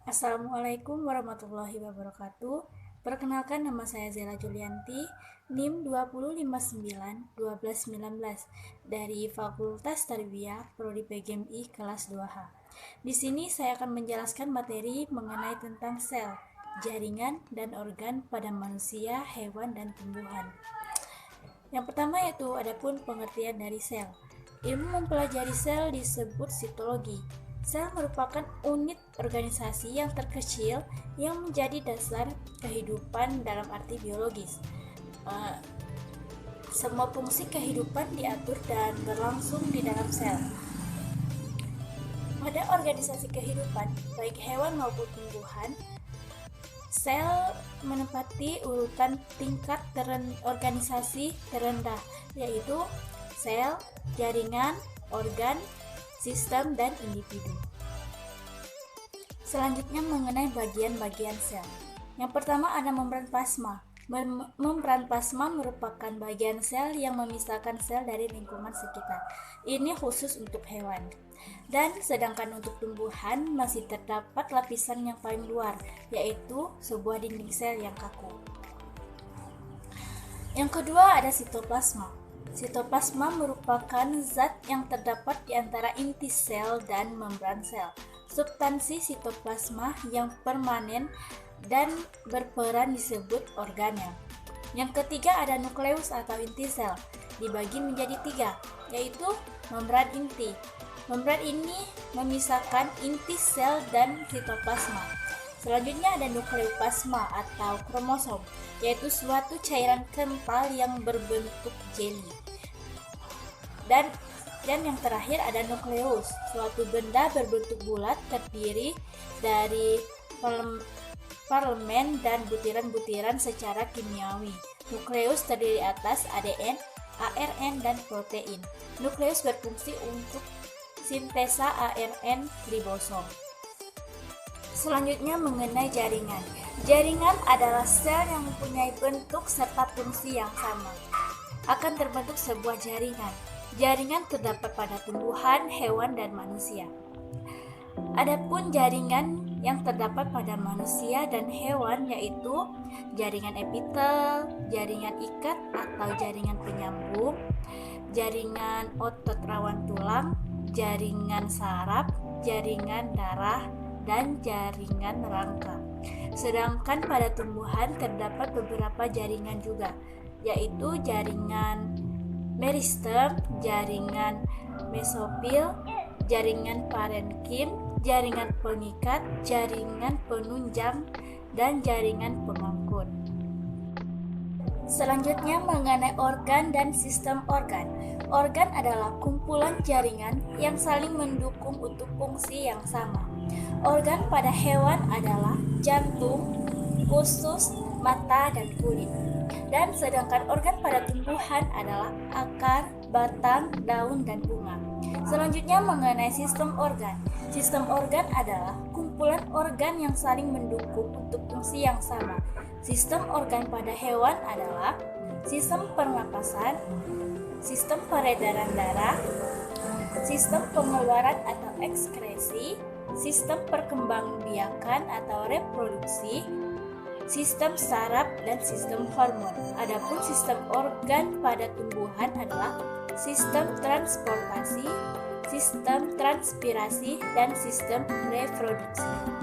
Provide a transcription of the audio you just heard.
Assalamualaikum warahmatullahi wabarakatuh. Perkenalkan, nama saya Zela Julianti, NIM 2059-1219 dari Fakultas Tarbiyah Prodi PGMI kelas 2H. Di sini saya akan menjelaskan materi mengenai tentang sel, jaringan, dan organ pada manusia, hewan, dan tumbuhan. Yang pertama yaitu adapun pengertian dari sel. Ilmu mempelajari sel disebut sitologi. Sel merupakan unit organisasi yang terkecil yang menjadi dasar kehidupan dalam arti biologis. Semua fungsi kehidupan diatur dan berlangsung di dalam sel. Pada organisasi kehidupan, baik hewan maupun tumbuhan, sel menempati urutan tingkat organisasi terendah, yaitu sel, jaringan, organ, sistem, dan individu. Selanjutnya mengenai bagian-bagian sel. Yang pertama ada membran plasma. Membran plasma merupakan bagian sel yang memisahkan sel dari lingkungan sekitar. Ini khusus untuk hewan. Dan sedangkan untuk tumbuhan masih terdapat lapisan yang paling luar, yaitu sebuah dinding sel yang kaku. Yang kedua ada sitoplasma. Sitoplasma merupakan zat yang terdapat di antara inti sel dan membran sel. Substansi sitoplasma yang permanen dan berperan disebut organel. Yang ketiga ada nukleus atau inti sel, dibagi menjadi 3, yaitu membran inti. Membran ini memisahkan inti sel dan sitoplasma. Selanjutnya ada nukleoplasma atau kromosom, yaitu suatu cairan kental yang berbentuk jeli. Dan yang terakhir ada nukleus, suatu benda berbentuk bulat terdiri dari parlemen dan butiran-butiran secara kimiawi. Nukleus terdiri atas ADN, ARN, dan protein. Nukleus berfungsi untuk sintesa ARN ribosom. Selanjutnya mengenai jaringan. Jaringan adalah sel yang mempunyai bentuk serta fungsi yang sama. Akan terbentuk sebuah jaringan. Jaringan terdapat pada tumbuhan, hewan, dan manusia. Adapun jaringan yang terdapat pada manusia dan hewan yaitu jaringan epitel, jaringan ikat atau jaringan penyambung, jaringan otot rawan tulang, jaringan saraf, jaringan darah, dan jaringan rangka. Sedangkan pada tumbuhan terdapat beberapa jaringan juga, yaitu jaringan meristem, jaringan mesofil, jaringan parenkim, jaringan pengikat, jaringan penunjang, dan jaringan pemangkut. Selanjutnya mengenai organ dan sistem organ. Organ adalah kumpulan jaringan yang saling mendukung untuk fungsi yang sama. Organ pada hewan adalah jantung, usus, mata, dan kulit. Dan sedangkan organ pada tumbuhan adalah akar, batang, daun, dan bunga. Selanjutnya mengenai sistem organ. Sistem organ adalah kumpulan organ yang saling mendukung untuk fungsi yang sama. Sistem organ pada hewan adalah sistem pernapasan, sistem peredaran darah, sistem pengeluaran atau ekskresi, sistem perkembangbiakan atau reproduksi, sistem saraf, dan sistem hormon. Adapun sistem organ pada tumbuhan adalah sistem transportasi, sistem transpirasi, dan sistem reproduksi.